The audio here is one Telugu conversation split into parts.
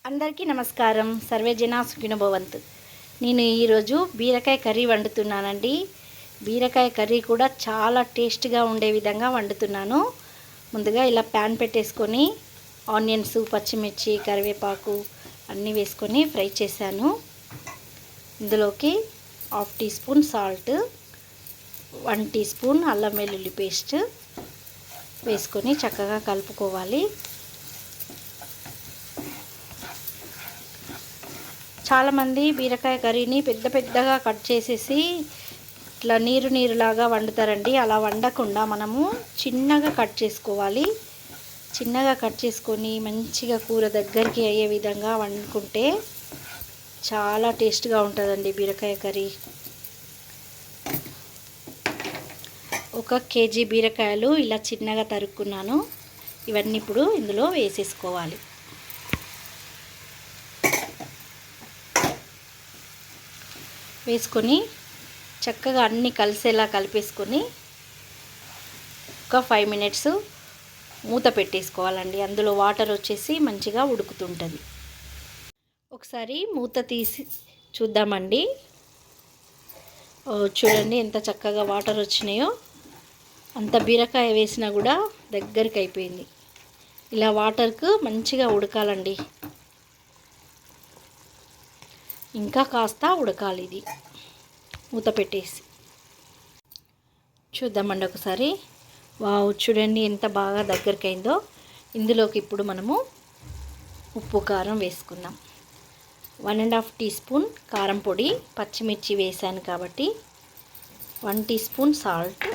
అందరికీ నమస్కారం. సర్వే జనా సుఖినో భవంతు. నేను ఈరోజు బీరకాయ కర్రీ వండుతున్నానండి. బీరకాయ కర్రీ కూడా చాలా టేస్ట్గా ఉండే విధంగా వండుతున్నాను. ముందుగా ఇలా ప్యాన్ పెట్టేసుకొని ఆనియన్స్, పచ్చిమిర్చి, కరివేపాకు అన్నీ వేసుకొని ఫ్రై చేశాను. ఇందులోకి 1/2 teaspoon salt, 1 teaspoon అల్లం వెల్లుల్లి పేస్ట్ వేసుకొని చక్కగా కలుపుకోవాలి. చాలామంది బీరకాయ కర్రీని పెద్దగా కట్ చేసేసి ఇట్లా నీరులాగా వండుతారండి. అలా వండకుండా మనము చిన్నగా కట్ చేసుకోవాలి. చిన్నగా కట్ చేసుకొని మంచిగా కూర దగ్గరికి అయ్యే విధంగా వండుకుంటే చాలా టేస్ట్గా ఉంటుందండి బీరకాయ కర్రీ. 1 కేజీ బీరకాయలు ఇలా చిన్నగా తరుక్కున్నాను. ఇవన్నీ ఇప్పుడు ఇందులో వేసేసుకోవాలి. వేసుకొని చక్కగా అన్నీ కలిసేలా కలిపేసుకొని ఒక 5 మినిట్స్ మూత పెట్టేసుకోవాలండి. అందులో వాటర్ వచ్చేసి మంచిగా ఉడుకుతుంటుంది. ఒకసారి మూత తీసి చూద్దామండి. చూడండి ఎంత చక్కగా వాటర్ వచ్చినాయో. అంత బీరకాయ వేసినా కూడా దగ్గరికి అయిపోయింది. ఇలా వాటర్కు మంచిగా ఉడకాలండి. ఇంకా కాస్త ఉడకాలి. ఇది మూత పెట్టేసి చూద్దామండి ఒకసారి. వావ్, చూడండి ఎంత బాగా దగ్గరికి అయిందో. ఇందులోకి ఇప్పుడు మనము ఉప్పు కారం వేసుకుందాం. 1.5 టీ స్పూన్ కారం పొడి, పచ్చిమిర్చి వేసాను కాబట్టి 1 teaspoon salt,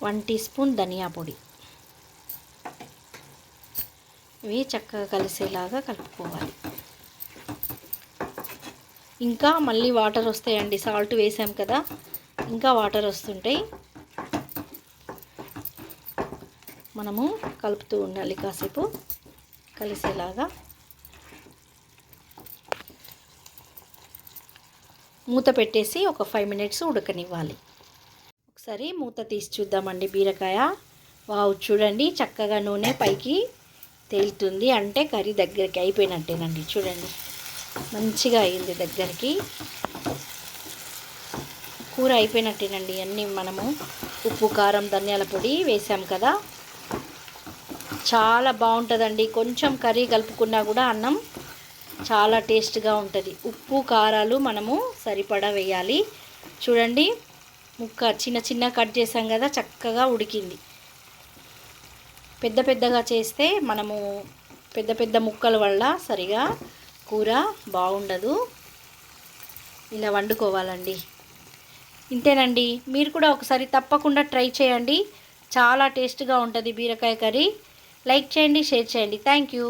1 teaspoon ధనియా పొడి. ఇవి చక్కగా కలిసేలాగా కలుపుకోవాలి. ఇంకా మళ్ళీ వాటర్ వస్తాయండి. సాల్ట్ వేసాం కదా, ఇంకా వాటర్ వస్తుంటాయి. మనము కలుపుతూ ఉండాలి కాసేపు కలిసేలాగా. మూత పెట్టేసి ఒక 5 మినిట్స్ ఉడకనివ్వాలి. ఒకసారి మూత తీసి చూద్దామండి బీరకాయ. వావ్, చూడండి చక్కగా నూనె పైకి తేలుతుంది. అంటే కర్రీ దగ్గరికి అయిపోయినట్టేనండి. చూడండి మంచిగా అయింది దగ్గరికి. కూర అయిపోయినట్టేనండి. అన్నీ మనము ఉప్పు, కారం, ధనియాల పొడి వేసాం కదా, చాలా బాగుంటుందండి. కొంచెం కర్రీ కలుపుకున్నా కూడా అన్నం చాలా టేస్ట్గా ఉంటుంది. ఉప్పు కారాలు మనము సరిపడా వేయాలి. చూడండి ముక్క చిన్న కట్ చేసాం కదా, చక్కగా ఉడికింది. పెద్దగా చేస్తే మనము పెద్ద ముక్కల వల్ల సరిగా కూర బాగుండదు. ఇలా వండుకోవాలండి. ఇంతేనండి. మీరు కూడా ఒకసారి తప్పకుండా ట్రై చేయండి. చాలా టేస్ట్గా ఉంటుంది బీరకాయ కర్రీ. లైక్ చేయండి, షేర్ చేయండి. Thank you.